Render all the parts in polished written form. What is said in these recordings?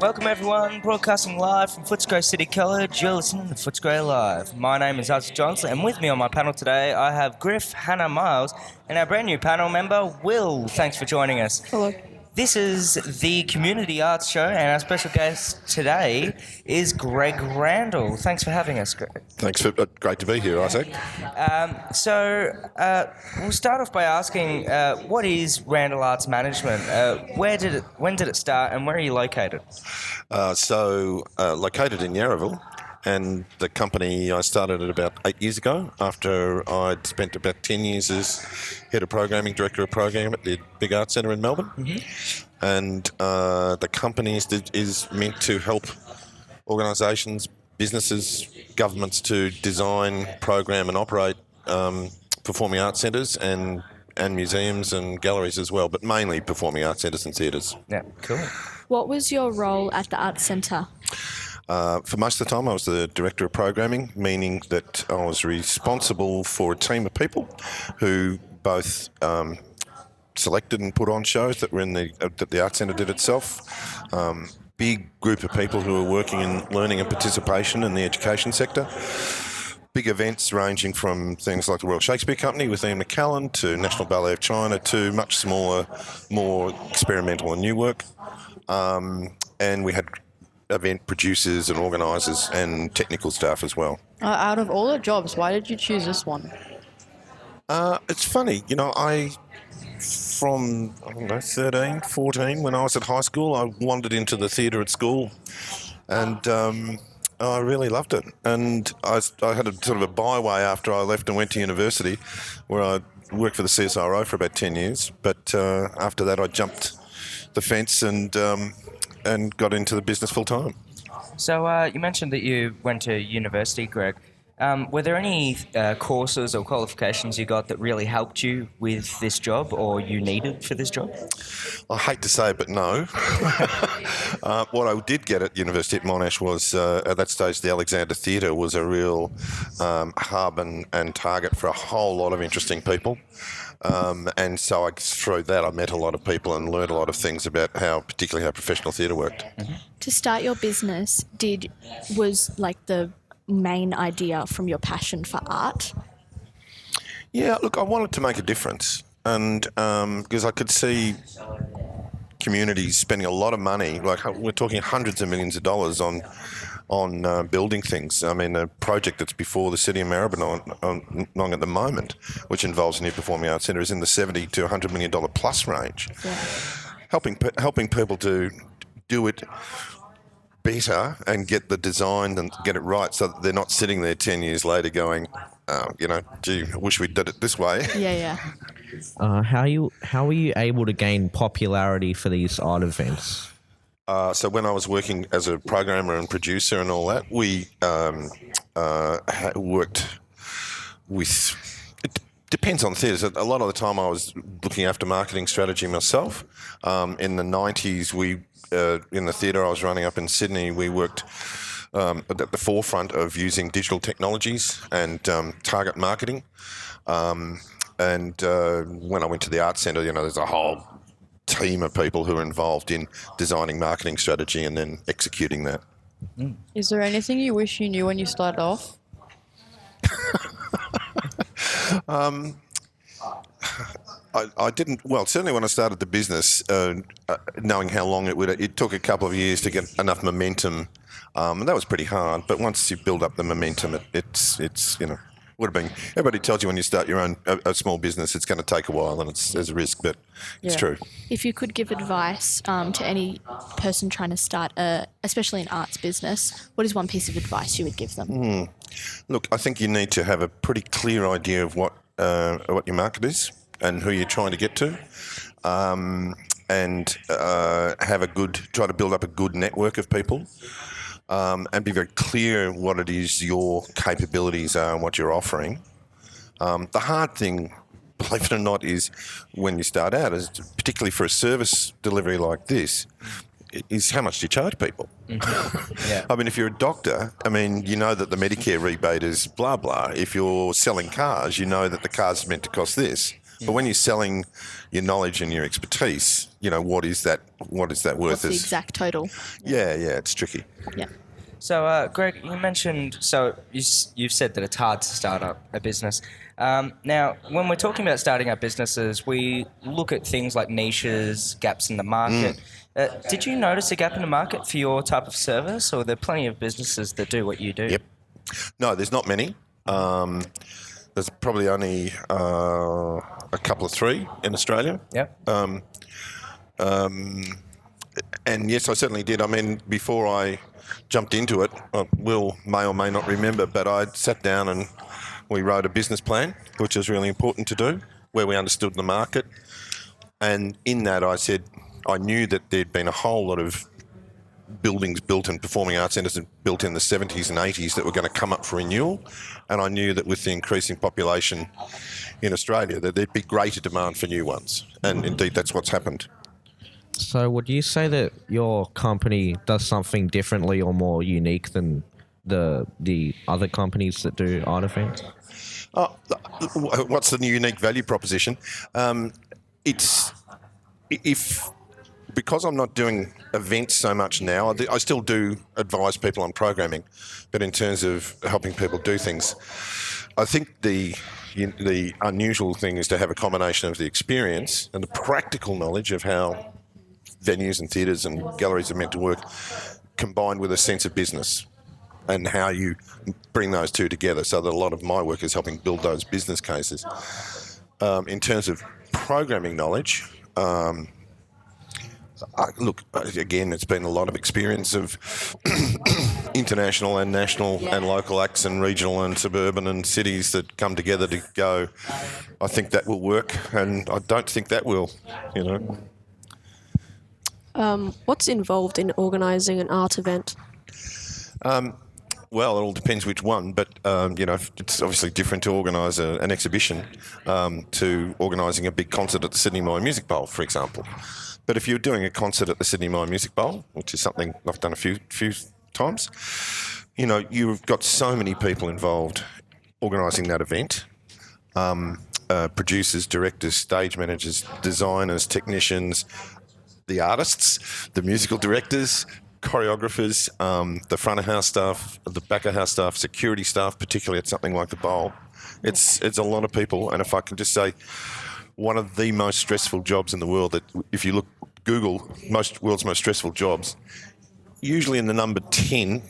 Welcome everyone, broadcasting live from Footscray City College. You're listening to Footscray Live. My name is Isaac Johnson, and with me on my panel today I have Griff, Hannah, Miles, and our brand new panel member, Will. Thanks for joining us. Hello. This is the Community Arts Show, and our special guest today is Greg Randell. Thanks for having us, Greg. Thanks for great to be here, Isaac. We'll start off by asking, what is Randell Arts Management? When did it start, and where are you located? Located in Yarraville, and the company I started it about 8 years ago after I'd spent about 10 years as head of programming, director of program at the Big Arts Centre in Melbourne. Mm-hmm. And the company is meant to help organisations, businesses, governments to design, program and operate performing arts centres and museums and galleries as well, but mainly performing arts centres and theatres. Yeah, cool. What was your role at the Arts Centre? For most of the time I was the director of programming, meaning that I was responsible for a team of people who both selected and put on shows that were that the Arts Centre did itself. Big group of people who were working in learning and participation in the education sector. Big events ranging from things like the Royal Shakespeare Company with Ian McKellen to National Ballet of China to much smaller, more experimental and new work. And we had event producers and organisers and technical staff as well. Out of all the jobs, why did you choose this one? It's funny, from 13, 14, when I was at high school, I wandered into the theatre at school and I really loved it. And I had a sort of a byway after I left and went to university where I worked for the CSIRO for about 10 years. But after that, I jumped the fence and got into the business full time. So you mentioned that you went to university, Greg. Were there any courses or qualifications you got that really helped you with this job or you needed for this job? I hate to say it, but no. What I did get at University at Monash was, at that stage, the Alexander Theatre was a real hub and target for a whole lot of interesting people. And so through that I met a lot of people and learned a lot of things about particularly how professional theatre worked. Mm-hmm. To start your business, was like the main idea from your passion for art? Yeah, look, I wanted to make a difference, and because I could see communities spending a lot of money, like we're talking hundreds of millions of dollars on building things. I mean, a project that's before the City of Maribyrnong on at the moment, which involves a new performing arts centre, is in the $70 to $100 million plus range. Yeah. Helping people to do it better and get the design and get it right so that they're not sitting there 10 years later going, gee, I wish we did it this way. Yeah. How were you able to gain popularity for these art events? So when I was working as a programmer and producer and all that, we worked with... It depends on theatres. A lot of the time I was looking after marketing strategy myself. In the 90s, in the theatre I was running up in Sydney, we worked at the forefront of using digital technologies and target marketing. And when I went to the Arts Centre, there's a whole team of people who are involved in designing marketing strategy and then executing that. Is there anything you wish you knew when you started off? I didn't. Well, certainly when I started the business, knowing how long it took a couple of years to get enough momentum, and that was pretty hard. But once you build up the momentum, it's would have been. Everybody tells you when you start your own a small business, it's going to take a while and there's a risk, but it's true. If you could give advice to any person trying to start, especially an arts business, what is one piece of advice you would give them? Look, I think you need to have a pretty clear idea of what your market is and who you're trying to get to, and try to build up a good network of people. And be very clear what it is your capabilities are and what you're offering. The hard thing, believe it or not, is when you start out, is particularly for a service delivery like this, is how much do you charge people? Mm-hmm. Yeah. I mean, if you're a doctor, you know that the Medicare rebate is blah, blah. If you're selling cars, you know that the car's meant to cost this. But when you're selling your knowledge and your expertise, what is that worth? What's the exact total? Yeah, it's tricky. Yeah. So, Greg, you mentioned, you've said that it's hard to start up a business. Now, when we're talking about starting up businesses, we look at things like niches, gaps in the market. Did you notice a gap in the market for your type of service, or are there plenty of businesses that do what you do? Yep. No, there's not many. There's probably only a couple of three in Australia. Yep. And yes, I certainly did. I mean, before I jumped into it, Will may or may not remember, but I sat down and we wrote a business plan, which is really important to do, where we understood the market. And in that, I said I knew that there'd been a whole lot of buildings built and performing arts centres built in the 70s and 80s that were going to come up for renewal. And I knew that with the increasing population in Australia, that there'd be greater demand for new ones. And indeed, that's what's happened. So would you say that your company does something differently or more unique than the other companies that do art events? What's the unique value proposition? Because I'm not doing events so much now, I still do advise people on programming, but in terms of helping people do things, I think the unusual thing is to have a combination of the experience and the practical knowledge of how venues and theatres and galleries are meant to work, combined with a sense of business and how you bring those two together, so that a lot of my work is helping build those business cases. In terms of programming knowledge, look, again, it's been a lot of experience of international and national and local acts and regional and suburban and cities that come together to go, I think that will work, and I don't think that will, What's involved in organising an art event? Well, it all depends which one, but it's obviously different to organise an exhibition to organising a big concert at the Sydney Mine Music Bowl, for example. But if you're doing a concert at the Sydney Mine Music Bowl, which is something I've done a few times, you've got so many people involved organising that event. Producers, directors, stage managers, designers, technicians, the artists, the musical directors, choreographers, the front of house staff, the back of house staff, security staff, particularly at something like the bowl. It's a lot of people, and if I can just say, one of the most stressful jobs in the world, that if you Google world's most stressful jobs, usually in the number 10,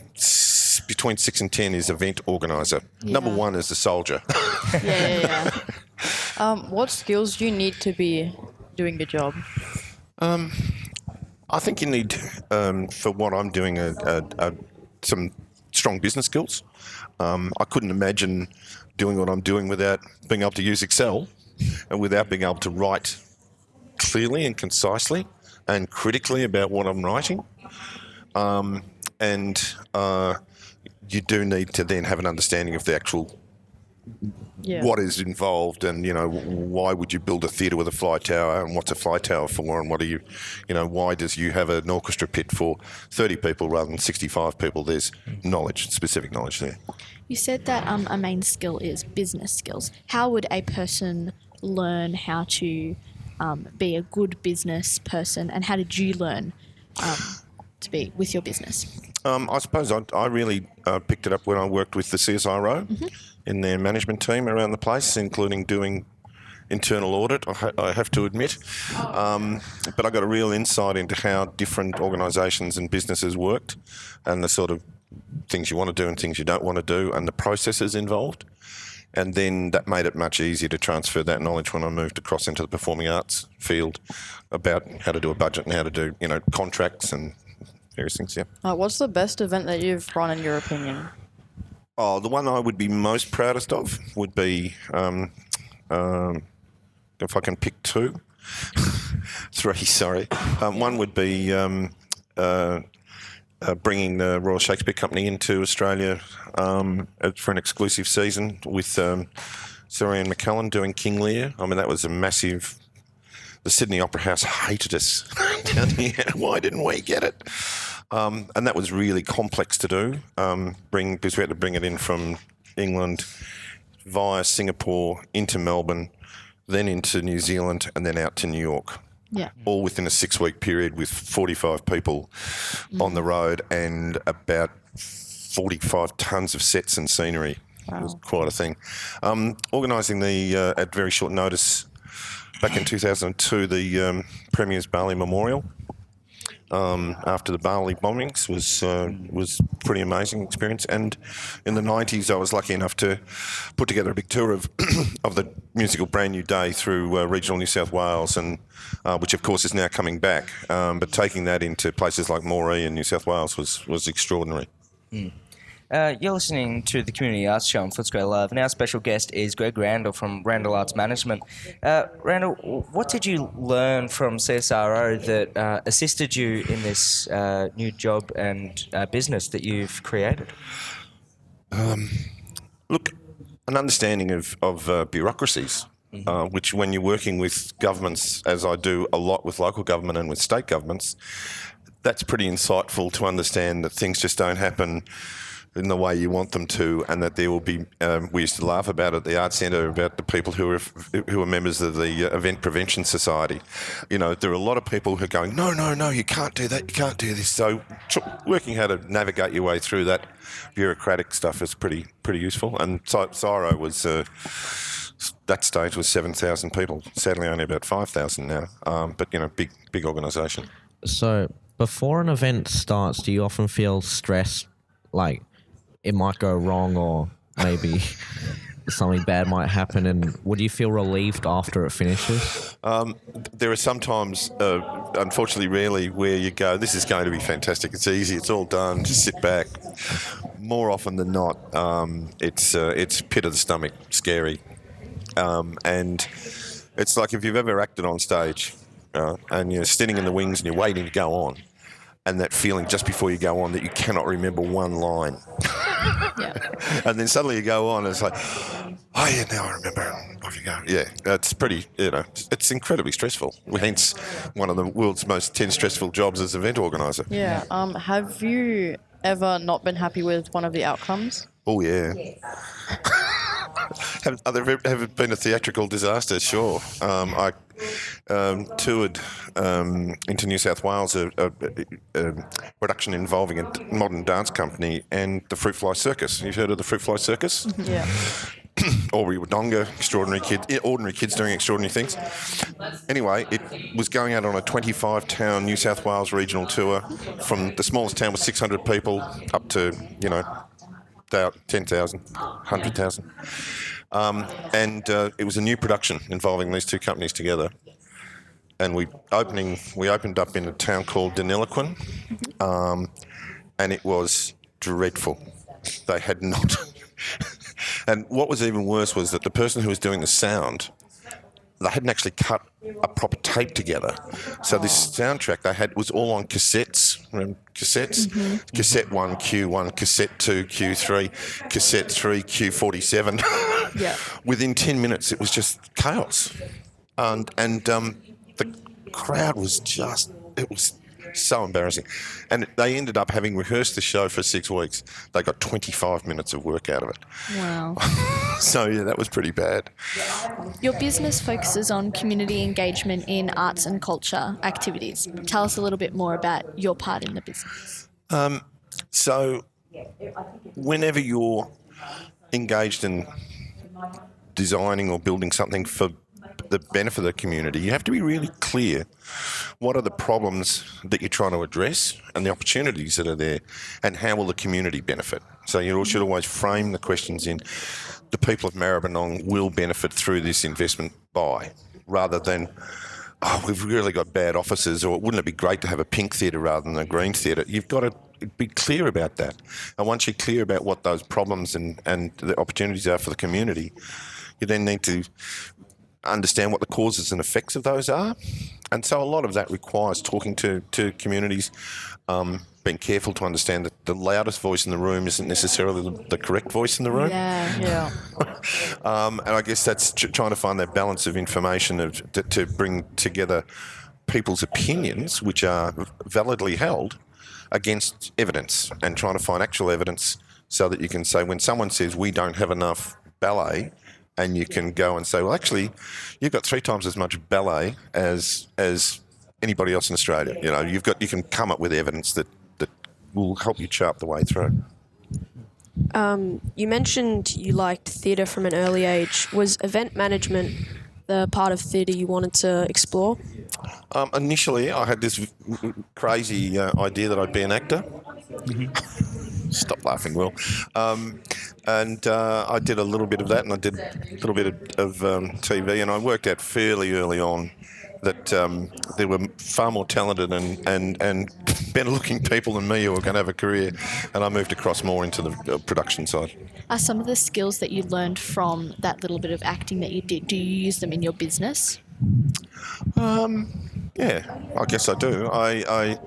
between 6 and 10 is event organiser. Yeah. Number 1 is the soldier. Yeah. What skills do you need to be doing the job? I think you need, for what I'm doing, some strong business skills. I couldn't imagine doing what I'm doing without being able to use Excel and without being able to write clearly and concisely and critically about what I'm writing. You do need to then have an understanding of the actual what is involved, and why would you build a theatre with a fly tower, and what's a fly tower for, and what are you, why does you have an orchestra pit for 30 people rather than 65 people? There's specific knowledge there. You said that a main skill is business skills. How would a person learn how to be a good business person, and how did you learn to be with your business? I suppose I really picked it up when I worked with the CSIRO in their management team around the place, including doing internal audit, I have to admit. But I got a real insight into how different organisations and businesses worked, and the sort of things you want to do and things you don't want to do, and the processes involved. And then that made it much easier to transfer that knowledge when I moved across into the performing arts field, about how to do a budget and how to do, contracts and various things, What's the best event that you've run, in your opinion? Oh, the one I would be most proudest of would be, if I can pick two, three, sorry. One would be bringing the Royal Shakespeare Company into Australia for an exclusive season with Sir Ian McKellen doing King Lear. I mean, that was a massive... The Sydney Opera House hated us down here. Why didn't we get it? And that was really complex to do, because we had to bring it in from England via Singapore into Melbourne, then into New Zealand, and then out to New York. Yeah. All within a 6-week period with 45 people on the road and about 45 tonnes of sets and scenery. It was quite a thing. Organising at very short notice, back in 2002, the Premier's Bali Memorial after the Bali bombings was pretty amazing experience. And in the 90s, I was lucky enough to put together a big tour of of the musical Brand New Day through regional New South Wales, and which of course is now coming back. But taking that into places like Moree and New South Wales was extraordinary. You're listening to the Community Arts Show on Footscray Live, and our special guest is Greg Randell from Randell Arts Management. Randell, what did you learn from CSRO that assisted you in this new job and business that you've created? Look, an understanding of bureaucracies, which when you're working with governments, as I do a lot with local government and with state governments, that's pretty insightful to understand that things just don't happen in the way you want them to, and that there will be. We used to laugh about it at the Arts Centre about the people who are members of the Event Prevention Society. You know, there are a lot of people who are going, no, you can't do that, you can't do this. So working how to navigate your way through that bureaucratic stuff is pretty useful. And CSIRO was that stage was 7,000 people. Sadly, only about 5,000 now. But big organisation. So before an event starts, do you often feel stressed, like it might go wrong or maybe something bad might happen, and would you feel relieved after it finishes? There are sometimes, unfortunately rarely, where you go, this is going to be fantastic, it's easy, it's all done, just sit back. More often than not, it's pit of the stomach, scary. And it's like if you've ever acted on stage and you're standing in the wings and you're waiting to go on, and that feeling just before you go on that you cannot remember one line. And then suddenly you go on and it's like, oh yeah, now I remember. Off you go. Yeah, it's pretty, it's incredibly stressful. Hence one of the world's most 10 stressful jobs as an event organiser. Yeah. Have you ever not been happy with one of the outcomes? Oh yeah. Have it been a theatrical disaster? Sure. I toured into New South Wales a production involving a modern dance company and the Fruit Fly Circus. You've heard of the Fruit Fly Circus? Yeah. Aubrey Wodonga, ordinary kids doing extraordinary things. Anyway, it was going out on a 25-town New South Wales regional tour from the smallest town with 600 people up to, 10,000, 100,000. And it was a new production involving these two companies together. And we opened up in a town called Deniliquin, and it was dreadful. They had not... And what was even worse was that the person who was doing the sound, they hadn't actually cut a proper tape together. So this soundtrack they had was all on cassettes. Remember cassettes? Mm-hmm. Cassette 1, Q1, cassette 2, Q3, cassette 3, Q47. Yeah. Within 10 minutes, it was just chaos. And the crowd was it was so embarrassing. And they ended up having rehearsed the show for 6 weeks. They got 25 minutes of work out of it. Wow. So, yeah, that was pretty bad. Your business focuses on community engagement in arts and culture activities. Tell us a little bit more about your part in the business. So, whenever you're engaged in designing or building something for the benefit of the community, you have to be really clear what are the problems that you're trying to address and the opportunities that are there, and how will the community benefit. So you should always frame the questions in the people of Maribyrnong will benefit through this investment by, rather than, oh, we've really got bad offices, or wouldn't it be great to have a pink theatre rather than a green theatre. You've got to be clear about that. And once you're clear about what those problems and the opportunities are for the community, you then need to understand what the causes and effects of those are. And so a lot of that requires talking to communities, being careful to understand that the loudest voice in the room isn't necessarily the correct voice in the room. Yeah. And I guess that's trying to find that balance of information to bring together people's opinions, which are validly held, against evidence, and trying to find actual evidence so that you can say, when someone says we don't have enough ballet, and you can go and say, well, actually, you've got 3 times as much ballet as anybody else in Australia. You know, you can come up with evidence that will help you chart the way through. You mentioned you liked theatre from an early age. Was event management the part of theatre you wanted to explore? Initially, I had this crazy idea that I'd be an actor. Stop laughing, Will. And I did a little bit of that, and I did a little bit of TV, and I worked out fairly early on that there were far more talented and better-looking people than me who were going to have a career, and I moved across more into the production side. Are some of the skills that you learned from that little bit of acting that you did, do you use them in your business? Yeah, I guess I do. I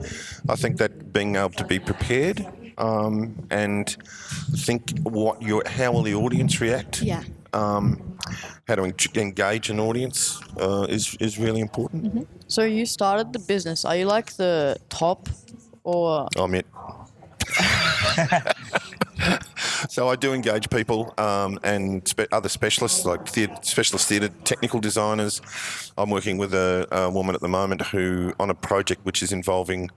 think that being able to be prepared and think how will the audience react? Yeah. How to engage an audience is really important. Mm-hmm. So you started the business. Are you like the top or? I'm it. So I do engage people and other specialists like specialist theatre technical designers. I'm working with a woman at the moment who on a project which is involving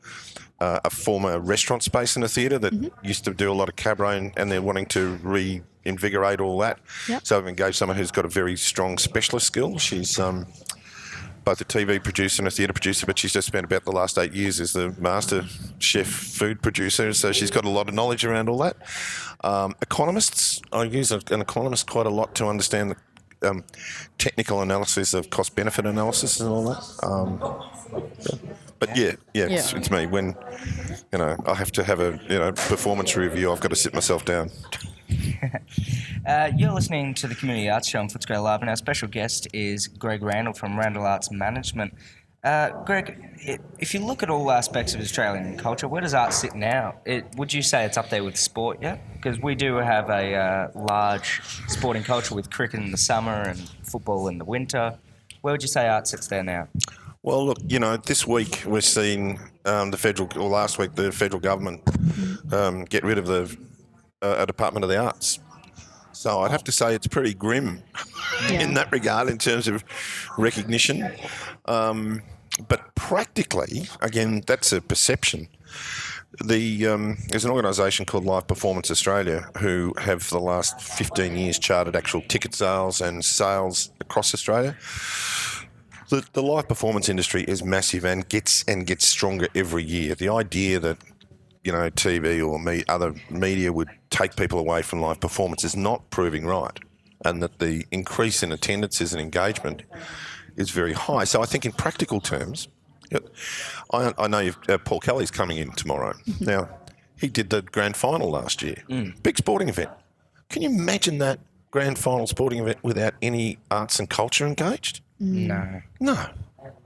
a former restaurant space in a theatre that used to do a lot of cabaret, and they're wanting to reinvigorate all that. Yep. So I've engaged someone who's got a very strong specialist skill. She's both a TV producer and a theatre producer, but she's just spent about the last 8 years as the master chef food producer, so she's got a lot of knowledge around all that. Economists, I use an economist quite a lot to understand the technical analysis of cost-benefit analysis and all that. But yeah, it's me. When I have to have a performance review, I've got to sit myself down. You're listening to the Community Arts Show on Footscray Live, and our special guest is Greg Randell from Randell Arts Management. Greg, if you look at all aspects of Australian culture, where does art sit now? Would you say it's up there with sport yet? Because we do have a large sporting culture with cricket in the summer and football in the winter. Where would you say art sits there now? Well, look, this week we're seeing last week the federal government get rid of a Department of the Arts. So I'd have to say it's pretty grim in that regard in terms of recognition. But practically, again, that's a perception. There's an organisation called Live Performance Australia who have for the last 15 years charted actual ticket sales and sales across Australia. The live performance industry is massive and gets stronger every year. The idea that TV or other media would take people away from live performance is not proving right, and that the increase in attendances and engagement is very high. So I think in practical terms, I know Paul Kelly's coming in tomorrow. Now, he did the grand final last year. Big sporting event. Can you imagine that grand final sporting event without any arts and culture engaged? No.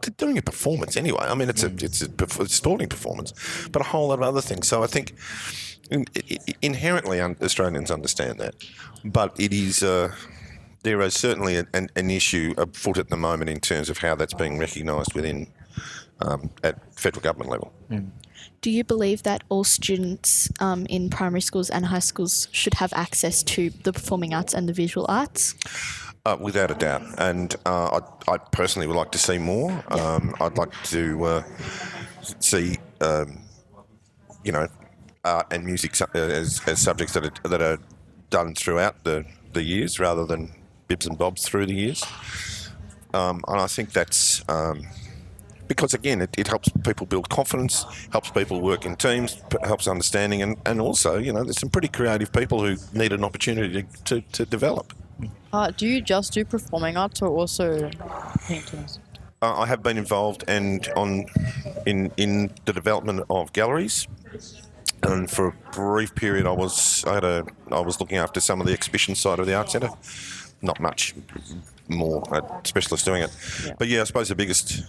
They're doing a performance anyway. I mean, it's a sporting performance, but a whole lot of other things. So I think inherently Australians understand that, but it is there is certainly an issue afoot at the moment in terms of how that's being recognised within at federal government level. Do you believe that all students in primary schools and high schools should have access to the performing arts and the visual arts? Without a doubt, and I personally would like to see more. I'd like to see, art and music as subjects that are done throughout the years rather than bibs and bobs through the years. And I think that's because, again, it helps people build confidence, helps people work in teams, helps understanding, and also, there's some pretty creative people who need an opportunity to develop. Do you just do performing arts or also paintings? I have been involved in the development of galleries, and for a brief period I was looking after some of the exhibition side of the Arts Centre. Not much more specialists doing it, but I suppose the biggest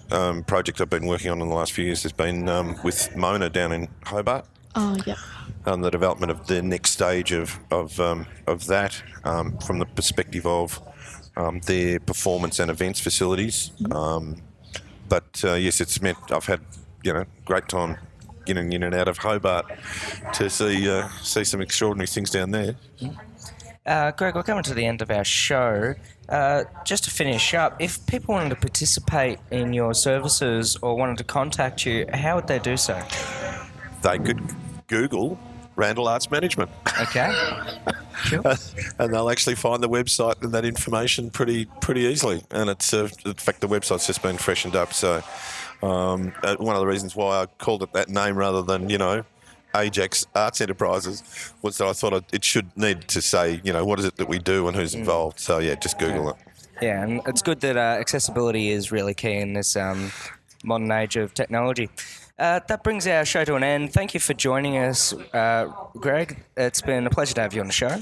project I've been working on in the last few years has been with Mona down in Hobart. Oh, yeah. The development of the next stage of that from the perspective of their performance and events facilities. But yes, it's meant I've had great time getting in and out of Hobart to see some extraordinary things down there. Greg, we're coming to the end of our show. Just to finish up, if people wanted to participate in your services or wanted to contact you, how would they do so? They could Google Randell Arts Management. Okay. Cool. And they'll actually find the website and that information pretty easily. And it's in fact the website's just been freshened up. So one of the reasons why I called it that name rather than Ajax Arts Enterprises was that I thought it should need to say what is it that we do and who's involved. So yeah, just Google it. Yeah, and it's good that accessibility is really key in this modern age of technology. That brings our show to an end. Thank you for joining us, Greg. It's been a pleasure to have you on the show.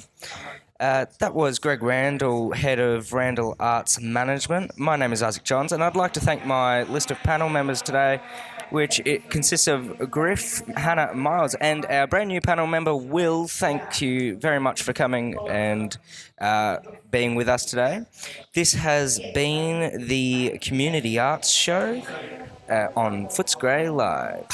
That was Greg Randell, head of Randell Arts Management. My name is Isaac Johns, and I'd like to thank my list of panel members today, which it consists of Griff, Hannah, Miles, and our brand new panel member, Will. Thank you very much for coming and being with us today. This has been the Community Arts Show on Footscray Live.